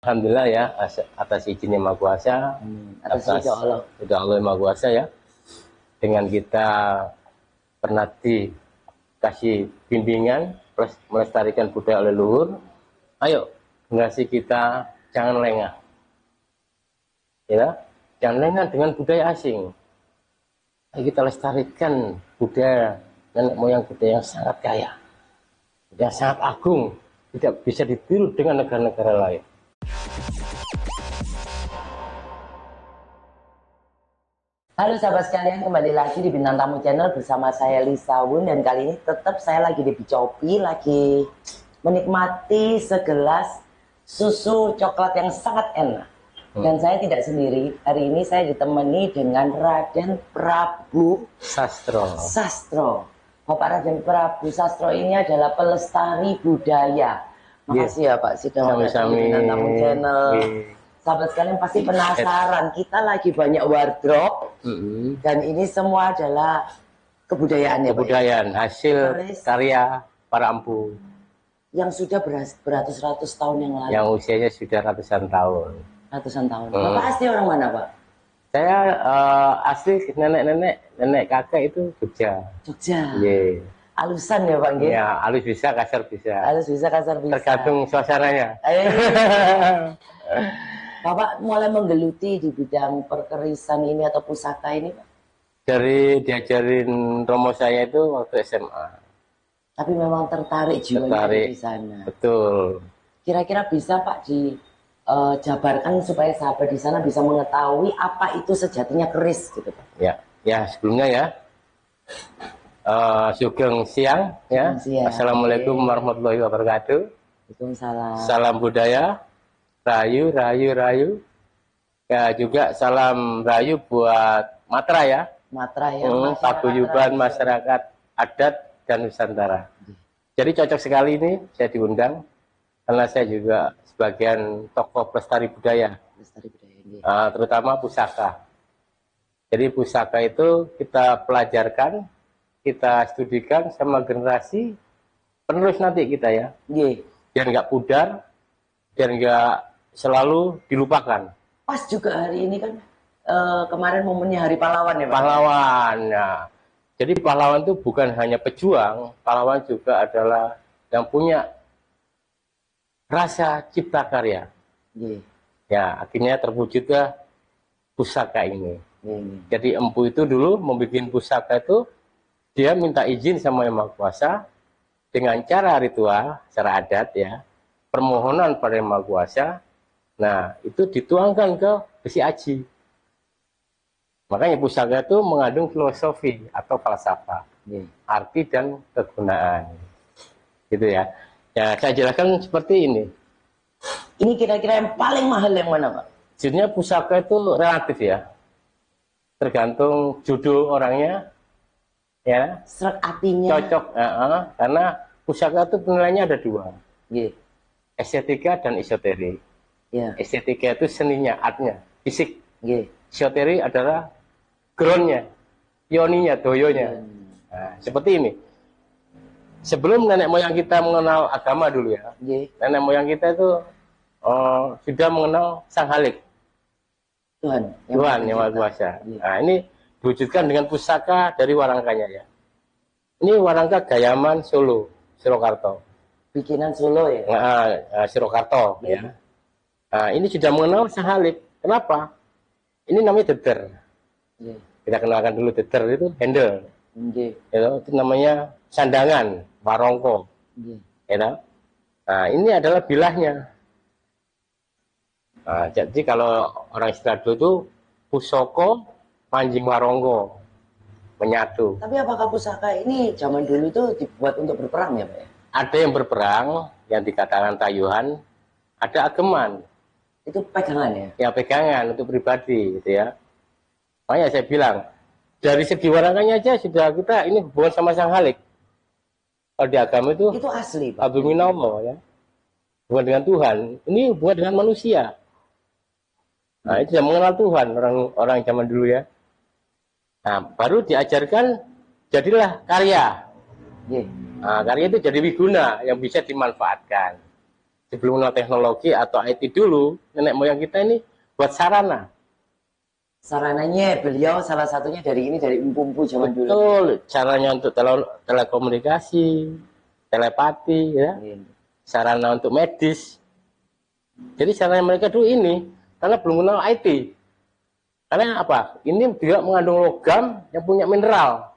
Alhamdulillah ya, atas izin Yang Maha Kuasa, Atas ridho Allah. ridho Allah Yang Maha Kuasa ya, dengan kita pernah dikasih bimbingan plus melestarikan budaya leluhur. Ayo, generasi kita jangan lengah, ya, jangan lengah dengan budaya asing. Ayo kita lestarikan budaya nenek moyang kita yang sangat kaya, yang sangat agung, tidak bisa ditiru dengan negara-negara lain. Halo sahabat sekalian, kembali lagi di Bintang Tamu Channel bersama saya Lisa Wun. Dan kali ini tetap saya lagi di Bicopi, lagi menikmati segelas susu coklat yang sangat enak. Dan saya tidak sendiri, hari ini saya ditemani dengan Raden Prabu Sastro. Bapak Raden Prabu Sastro ini adalah pelestari budaya. Makasih ya Pak sudah datang di Bintang Tamu Channel. Sahabat sekalian pasti penasaran, kita lagi banyak wardrobe dan ini semua adalah kebudayaan ya Pak? Kebudayaan, hasil karya para empu yang sudah beratus-ratus tahun yang lalu. Yang usianya sudah ratusan tahun. Ratusan tahun. Bapak asli orang mana Pak? Saya asli nenek kakek itu Jogja. Jogja. Yeah. Alusan ya Pak? Ya, halus bisa, kasar bisa. Halus bisa, kasar bisa. Tergantung suasananya. Bapak mulai menggeluti di bidang perkerisan ini atau pusaka ini Pak? Dari diajarin romo saya itu waktu SMA. Tapi memang tertarik jiwanya di sana. Betul. Kira-kira bisa Pak dijabarkan supaya sahabat di sana bisa mengetahui apa itu sejatinya keris gitu Pak? Ya sebelumnya ya. Sugeng siang ya. Assalamualaikum warahmatullahi wabarakatuh. Waalaikumsalam. Salam budaya. Rayu. Ya juga salam rayu buat Matra ya. Matra ya. Paguyuban masyarakat adat dan Nusantara. Jadi cocok sekali ini saya diundang karena saya juga sebagian tokoh pelestari budaya. Terutama pusaka. Jadi pusaka itu kita pelajarkan, kita studikan sama generasi penerus nanti kita ya. Biar nggak pudar, biar nggak selalu dilupakan. Pas juga hari ini kan kemarin momennya Hari Pahlawan ya Pak? Pahlawan ya. Jadi pahlawan itu bukan hanya pejuang, pahlawan juga adalah yang punya rasa cipta karya. Ya, akhirnya terwujudlah pusaka ini. Jadi empu itu dulu membuat pusaka itu dia minta izin sama Yang Maha Kuasa dengan cara ritual, cara adat ya, permohonan pada Yang Maha Kuasa. Nah, itu dituangkan ke besi aji. Makanya pusaka itu mengandung filosofi atau falsafah, arti dan kegunaan. Gitu ya. Ya, saya jelaskan seperti ini. Ini kira-kira yang paling mahal yang mana, Pak? Sebenarnya pusaka itu relatif ya. Tergantung jodoh orangnya. Ya. Serak artinya. Cocok. Karena pusaka itu penilaiannya ada dua. Estetika dan esoterik. Estetika itu seninya, artnya, fisik. Esoterik adalah groundnya, yoninya, doyonya. Nah, seperti ini. Sebelum nenek moyang kita mengenal agama dulu ya, nenek moyang kita itu sudah mengenal Sang Halik. Tuhan yang Maha Kuasa. Nah, ini diwujudkan dengan pusaka dari warangkanya ya. Ini warangka Gayaman Solo, Surakarta. Bikinan Solo ya? Surakarta ya. Nah, ini sudah mengenal Sang Halik. Kenapa? Ini namanya deder. Kita kenalkan dulu deder itu handle. Itu namanya sandangan, warongko. Nah, ini adalah bilahnya. Nah, jadi kalau orang istilah dulu itu pusoko, panjing warongko, menyatu. Tapi apakah pusaka ini zaman dulu itu dibuat untuk berperang ya Pak? Ada yang berperang, yang dikatakan tayuhan, ada ageman. Itu pegangan ya? Ya pegangan untuk pribadi gitu ya. Makanya saya bilang, dari segi warangkanya aja sudah kita ini hubungan sama Sang Halik. Kalau di agama itu asli Pak. Abdul Minallah ya. Hubungan dengan Tuhan, ini hubungan dengan manusia. Nah, itu sudah mengenal Tuhan orang zaman dulu ya. Nah, baru diajarkan jadilah karya. Nah, karya itu jadi wiguna yang bisa dimanfaatkan. sebelum mengenal teknologi atau IT dulu, nenek moyang kita ini buat sarana. Sarananya beliau salah satunya dari ini, dari empu-empu zaman dulu. Betul, caranya untuk telekomunikasi, telepati, ya, sarana untuk medis. Jadi sarana mereka dulu ini, karena belum kenal IT. Karena apa? Ini juga mengandung logam yang punya mineral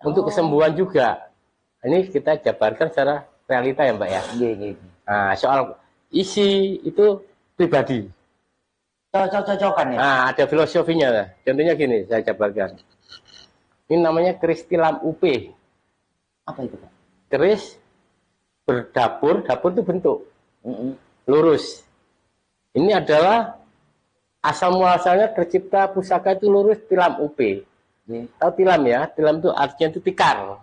untuk kesembuhan juga. Ini kita jabarkan secara realita ya Mbak ya. Nah, soal isi itu pribadi. Cocok-cocokan ya? Nah, ada filosofinya. Contohnya gini, saya jabarkan. Ini namanya keris tilam UP. Apa itu Pak? Keris berdapur, dapur itu bentuk lurus. Ini adalah asal muasalnya tercipta pusaka itu lurus tilam UP. Tahu tilam ya? Tilam itu artinya itu tikar.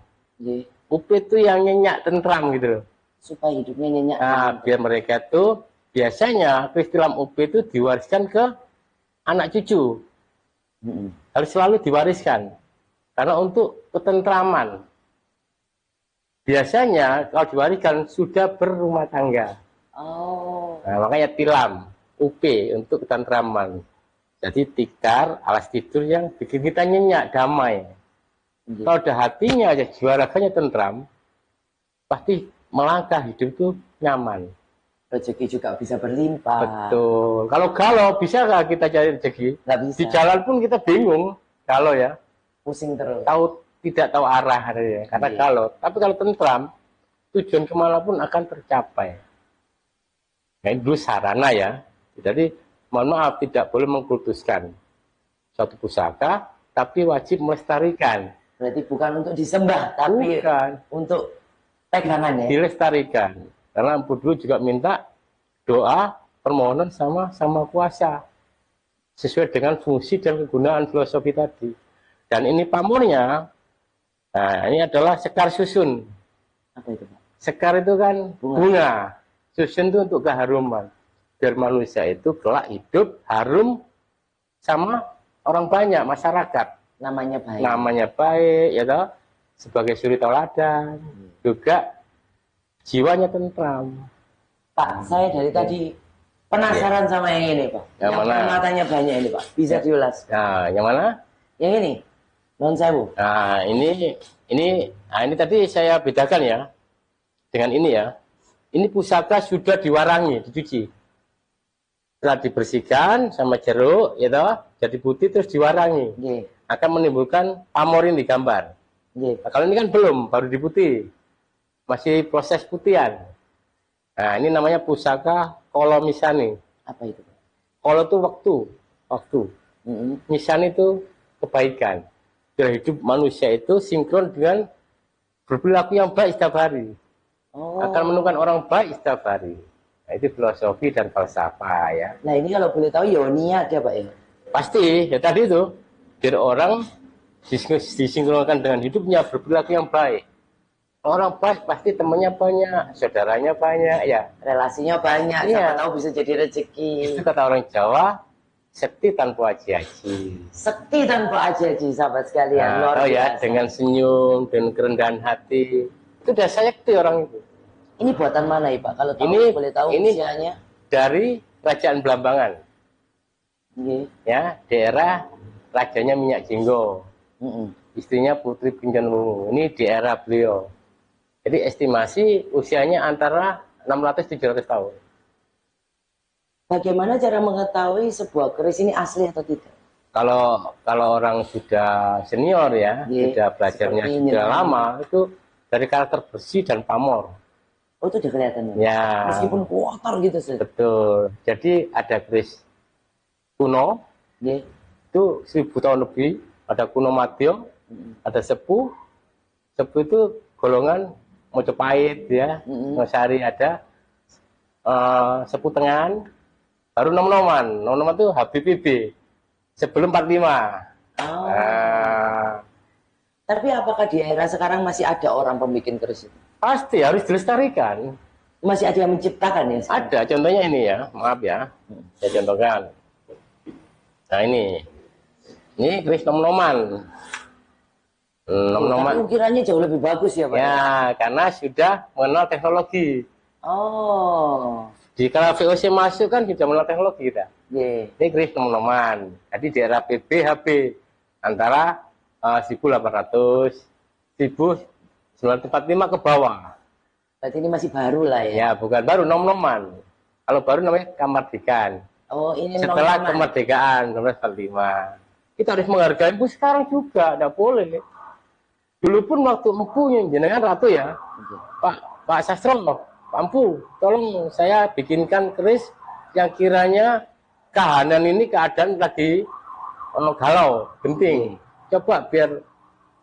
UP itu yang nyenyak tentram gitu. Supaya hidupnya nyenyak. Nah, biar mereka itu biasanya keris tilam UP itu diwariskan ke anak cucu. Harus selalu diwariskan. Karena untuk ketentraman. Biasanya kalau diwariskan sudah berumah tangga. Nah, makanya tilam UP untuk ketentraman. Jadi tikar, alas tidur yang bikin kita nyenyak, damai. Kalau udah hatinya aja, jiwa raganya tentram, pasti melangkah hidup itu nyaman. Rezeki juga bisa berlimpah. Betul. Kalau galau, bisa nggak kita cari rezeki? Nggak bisa. Di jalan pun kita bingung. Kalau ya. Pusing terus. Tidak tahu arah. Ya. Karena galau. Tapi kalau tentram, tujuan kemanapun akan tercapai. Nah, ini dulu sarana ya. Jadi, mohon maaf, tidak boleh mengkultuskan suatu pusaka, tapi wajib melestarikan. Berarti bukan untuk disembah, tapi untuk pegangan ya? Dilestarikan. Karena Empu dulu juga minta doa, permohonan sama kuasa. Sesuai dengan fungsi dan kegunaan filosofi tadi. Dan ini pamornya, nah ini adalah sekar susun. Apa itu Pak? Sekar itu kan bunga. Susun itu untuk keharuman. Biar manusia itu kelak hidup harum sama orang banyak, masyarakat. Namanya baik. Namanya baik, ya toh, sebagai suri tauladan, juga jiwanya tentram. Pak, saya dari tadi penasaran sama yang ini Pak. Yang mana? Matanya banyak ini Pak. Bisa diulas. Nah, yang mana? Yang ini. Non sewu. Nah, ini tadi saya bedakan ya. Dengan ini ya. Ini pusaka sudah diwarangi, dicuci. Setelah dibersihkan sama jeruk, ya toh, jadi putih terus diwarangi. Akan menimbulkan pamorin di gambar. Nah, kalau ini kan belum, baru diputih. Masih proses putihan. Nah, ini namanya pusaka kolo misani. Apa itu? Kolo itu waktu. Misani itu kebaikan. Biar hidup manusia itu sinkron dengan berperilaku yang baik setiap hari. Akan menemukan orang baik setiap hari. Nah, itu filosofi dan falsafah ya. Nah, ini kalau boleh tahu Yonia ada Pak ya? Pasti, ya tadi itu. Biar orang disinkronkan dengan hidupnya, berperilaku yang baik. Orang baik pasti temannya banyak, saudaranya banyak, ya. Relasinya banyak, siapa tahu bisa jadi rezeki. Itu kata orang Jawa, sekti tanpa aji-aji. Sekti tanpa aji-aji, sahabat sekalian. Nah, luar biasa. Ya, dengan senyum dan kerendahan hati. Itu udah sekti orang itu. Ini buatan mana ya Pak? Kalau tahu, boleh tahu usianya? Dari Kerajaan Blambangan. Ya, daerah rajanya Minyak Jinggo. Istrinya Putri Pinjanwungu. Ini di era beliau. Jadi estimasi usianya antara 600-700 tahun. Bagaimana cara mengetahui sebuah keris ini asli atau tidak? Kalau orang sudah senior ya, sudah belajarnya sudah lama, itu dari karakter bersih dan pamor. Oh, itu udah kelihatan ya? Meskipun kotor gitu sih. Betul. Jadi ada keris kuno, itu 1000 tahun lebih, ada kuno Madya, ada sepuh. Sepuh itu golongan Mojopahit ya, Nosari ada, sepuh Tengahan, baru nom-noman. Nom-noman itu HBPB sebelum 45. Tapi apakah di era sekarang masih ada orang pembikin keris itu? Pasti harus dilestarikan. Masih ada yang menciptakan ya? Sekarang? Ada, contohnya ini ya, maaf ya, saya contohkan. Nah ini keris nom-noman. Tapi ukirannya jauh lebih bagus ya Pak? Ya, karena sudah mengenal teknologi. Oh. Di kala VOC masuk kan sudah mengenal teknologi kita. Ini kris teman-teman. Jadi di era PB HP antara 1800, 1945 ke bawah. Berarti ini masih baru lah ya? Ya, bukan baru, nom-noman. Kalau baru namanya kemerdekaan. Oh, ini setelah nom-noman. Kemerdekaan 1945. Kita harus menghargai itu sekarang juga, tidak boleh. Dulu pun waktu empunya jenengan ratu ya, Pak Sastro, Pak Empu, tolong saya bikinkan keris yang kiranya kahanan ini keadaan lagi galau, genting. Coba biar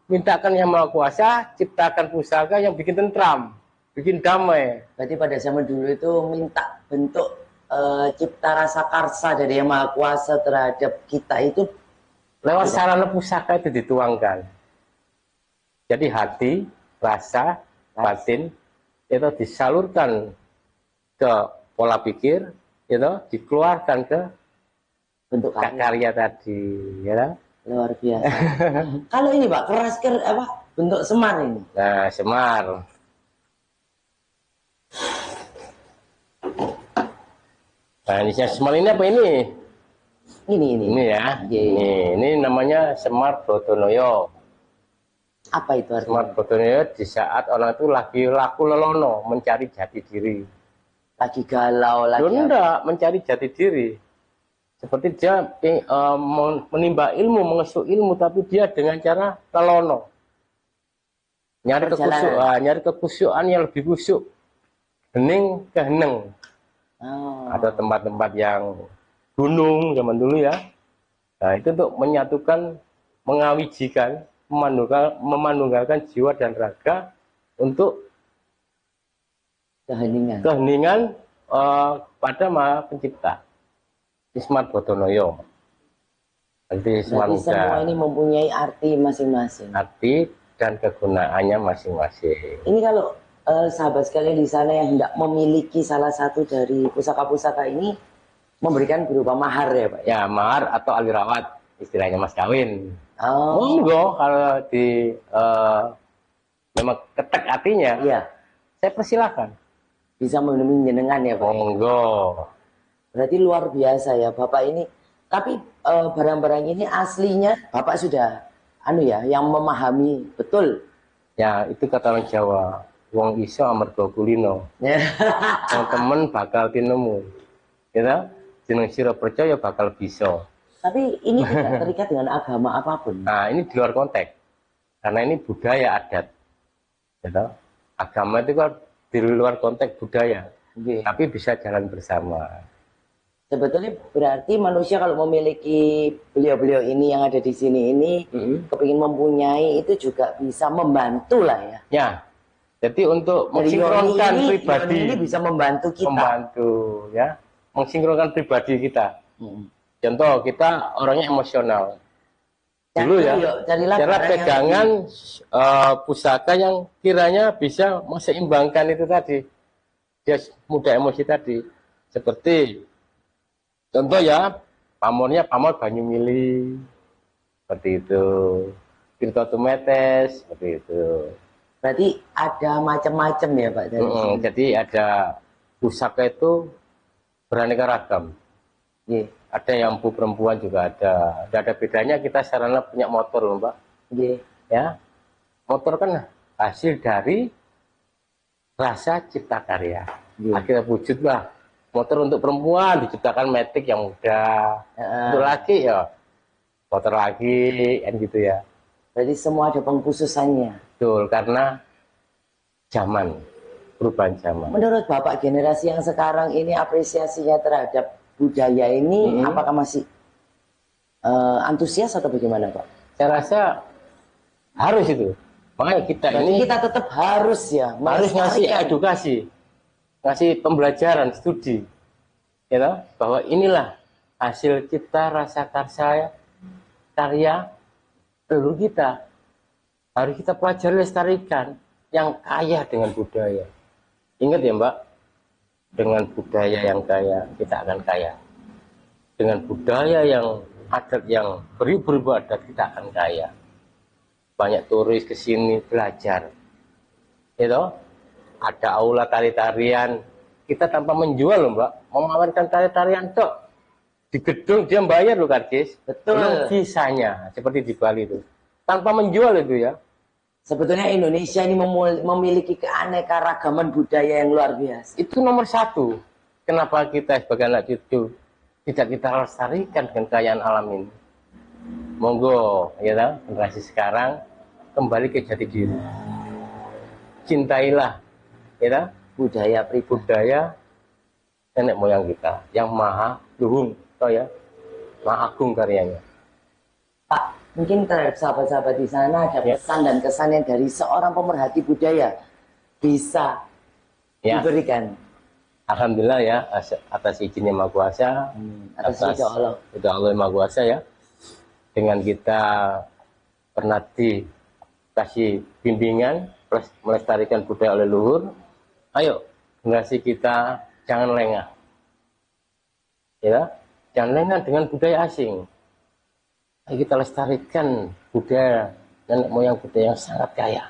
mintakan yang Maha Kuasa, ciptakan pusaka yang bikin tentram, bikin damai. Berarti pada zaman dulu itu minta bentuk cipta rasa karsa dari Yang Maha Kuasa terhadap kita itu lewat sarana pusaka itu dituangkan. Jadi hati, rasa, batin itu disalurkan ke pola pikir, itu dikeluarkan ke bentuk karya tadi, ya. Luar biasa. Kalau ini Pak, bentuk semar ini. Nah, semar. Nah, ini semar ini apa ini? Ini ya. Ini namanya Semar Brotonoyo. Apa itu artinya? Semar Brotonoyo di saat orang itu lagi laku lelono, mencari jati diri. Lagi galau, lagi enggak, mencari jati diri. Seperti dia menimba ilmu, mengesuk ilmu, tapi dia dengan cara lelono. Nyari kekusyukan yang lebih kusyuk. Hening ke heneng. Ada tempat-tempat yang gunung zaman dulu ya. Nah, itu untuk menyatukan, mengawijikan, memanunggalkan jiwa dan raga untuk keheningan pada Maha Pencipta. Semar Brotonoyo. Berarti semua ini mempunyai arti masing-masing. Arti dan kegunaannya masing-masing. Ini kalau sahabat sekalian di sana yang hendak memiliki salah satu dari pusaka-pusaka ini, memberikan berupa mahar ya Pak? Ya, mahar atau alirawat, istilahnya mas kawin. Monggo kalau di memang ketek hatinya, iya, saya persilahkan. Bisa menemui jenengan ya Pak? Monggo. Berarti luar biasa ya Bapak ini. Tapi barang-barang ini aslinya Bapak sudah yang memahami betul. Ya, itu kata orang Jawa, wong iso amarga kulino. Wong temen bakal tinemu. Gitu? Jeneng sira percaya bakal bisa. Tapi ini tidak terikat dengan agama apapun. Nah, ini di luar konteks. Karena ini budaya adat. Gitu? Agama itu kan di luar konteks budaya. Tapi bisa jalan bersama. Sebetulnya berarti manusia kalau memiliki beliau-beliau ini yang ada di sini ini, kepingin mempunyai itu juga bisa membantu lah ya. Ya, jadi untuk mensinkronkan pribadi. Ini bisa membantu kita. Membantu ya, mensinkronkan pribadi kita. Contoh, kita orangnya emosional. Dulu ya, cara pegangan pusaka yang kiranya bisa menseimbangkan itu tadi. Dia mudah emosi tadi. Seperti contoh ya, pamornya pamor banyu mili, seperti itu. Tirta tumetes, seperti itu. Berarti ada macam-macam ya Pak? Jadi ada pusaka itu beraneka ragam. Ada yang bu perempuan juga ada. Tidak ada bedanya kita sarana punya motor Mbak. Ya, motor kan hasil dari rasa cipta karya. Akhirnya wujudlah motor untuk perempuan, diciptakan metik yang mudah. Untuk laki ya motor lagi, kan gitu ya. Berarti semua ada pengkhususannya. Betul, karena zaman, perubahan zaman. Menurut Bapak, generasi yang sekarang ini apresiasinya terhadap budaya ini apakah masih antusias atau bagaimana Pak? Saya rasa harus itu. Makanya kita tetap harus ya. Harus ngasih edukasi, ngasih pembelajaran, studi. Ya, bahwa inilah hasil cipta rasa karya leluhur kita. Harus kita pelajari, lestarikan, yang kaya dengan budaya. Ingat ya Mbak, dengan budaya yang kaya kita akan kaya. Dengan budaya yang adat yang beribu-ribu adat kita akan kaya. Banyak turis ke sini belajar. Gitu. ada aula tari-tarian. Kita tanpa menjual loh Mbak, memamerkan tari-tarian tok. Di gedung dia bayar loh karcis. Betul. Belum visanya, seperti di Bali itu. Tanpa menjual itu ya. Sebetulnya Indonesia ini memiliki keanekaragaman budaya yang luar biasa. Itu nomor satu. Kenapa kita sebagai anak cucu tidak kita lestarikan dengan kekayaan alam ini? Monggo, ya tahu, generasi sekarang kembali ke jati diri. Cintailah, ya tahu, budaya nenek moyang kita yang maha luhur, toh ya, maha agung karyanya. Pak, mungkin terhadap sahabat-sahabat di sana ada pesan dan kesan yang dari seorang pemerhati budaya bisa diberikan. Alhamdulillah ya, atas izin Yang Maha Kuasa, atas ridha Allah. Ridha Allah Yang Maha Kuasa ya. Dengan kita pernah dikasih bimbingan melestarikan budaya oleh luhur, ayo generasi kita jangan lengah. Ya, jangan lengah dengan budaya asing. Ayo kita lestarikan budaya nenek moyang budaya yang sangat kaya,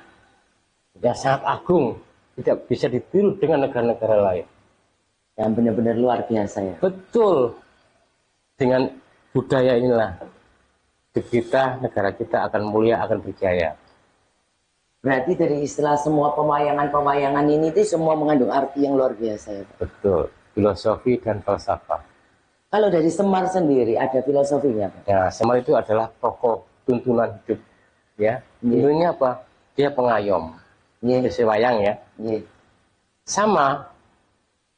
yang sangat agung, tidak bisa ditiru dengan negara-negara lain. Yang benar-benar luar biasa ya. Betul. Dengan budaya inilah kita, negara kita akan mulia, akan berjaya. Berarti dari istilah semua pemayangan-pemayangan ini itu semua mengandung arti yang luar biasa ya Pak? Betul. Filosofi dan falsafah. Kalau dari Semar sendiri ada filosofinya Pak? Ya, Semar itu adalah tokoh tuntunan hidup. Ya. Intinya apa? Dia pengayom. Sesuai wayang ya. Sama.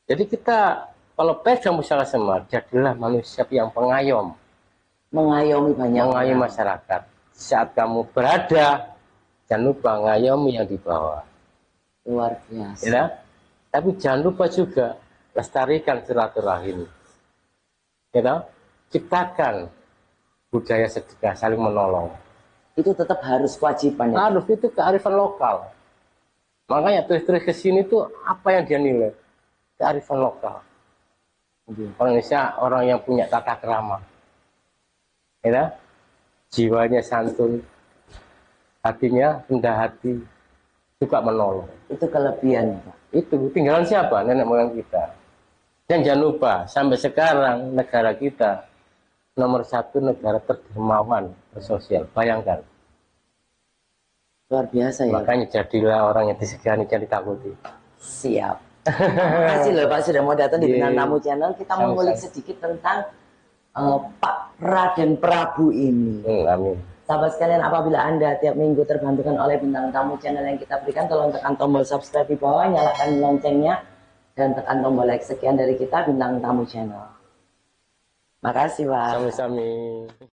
Jadi kita kalau pegang pusaka Semar, jadilah manusia yang pengayom. Mengayomi banyak mengayomi masyarakat. Saat kamu berada, jangan lupa ngayomi yang di bawah. Luar biasa. Ya? Tapi jangan lupa juga lestarikan silaturahim. Ya, ciptakan budaya sedekah, saling menolong. Itu tetap harus kewajiban ya? Harus, itu kearifan lokal. Makanya turis-turis ke sini tuh apa yang dia nilai? Kearifan lokal. Orang Indonesia orang yang punya tata krama. Ya, jiwanya santun, hatinya rendah hati, suka menolong. Itu kelebihan Pak. Itu tinggalan siapa? Nenek moyang kita. Dan jangan lupa sampai sekarang negara kita nomor 1 negara terdermawan bersosial. Bayangkan. Luar biasa ya. Makanya jadilah orang yang disegani, jangan ditakuti. Siap. Terima kasih loh Pak sudah mau datang di Bintang Tamu Channel. Kita mengulik sedikit tentang Pak Raden Prabu ini. Amin. Sahabat sekalian, apabila Anda tiap minggu terbantukan oleh Bintang Tamu Channel yang kita berikan, tolong tekan tombol subscribe di bawah, nyalakan loncengnya, dan tekan tombol like. Sekian dari kita Bintang Tamu Channel. Makasih Pak. Sami-sami.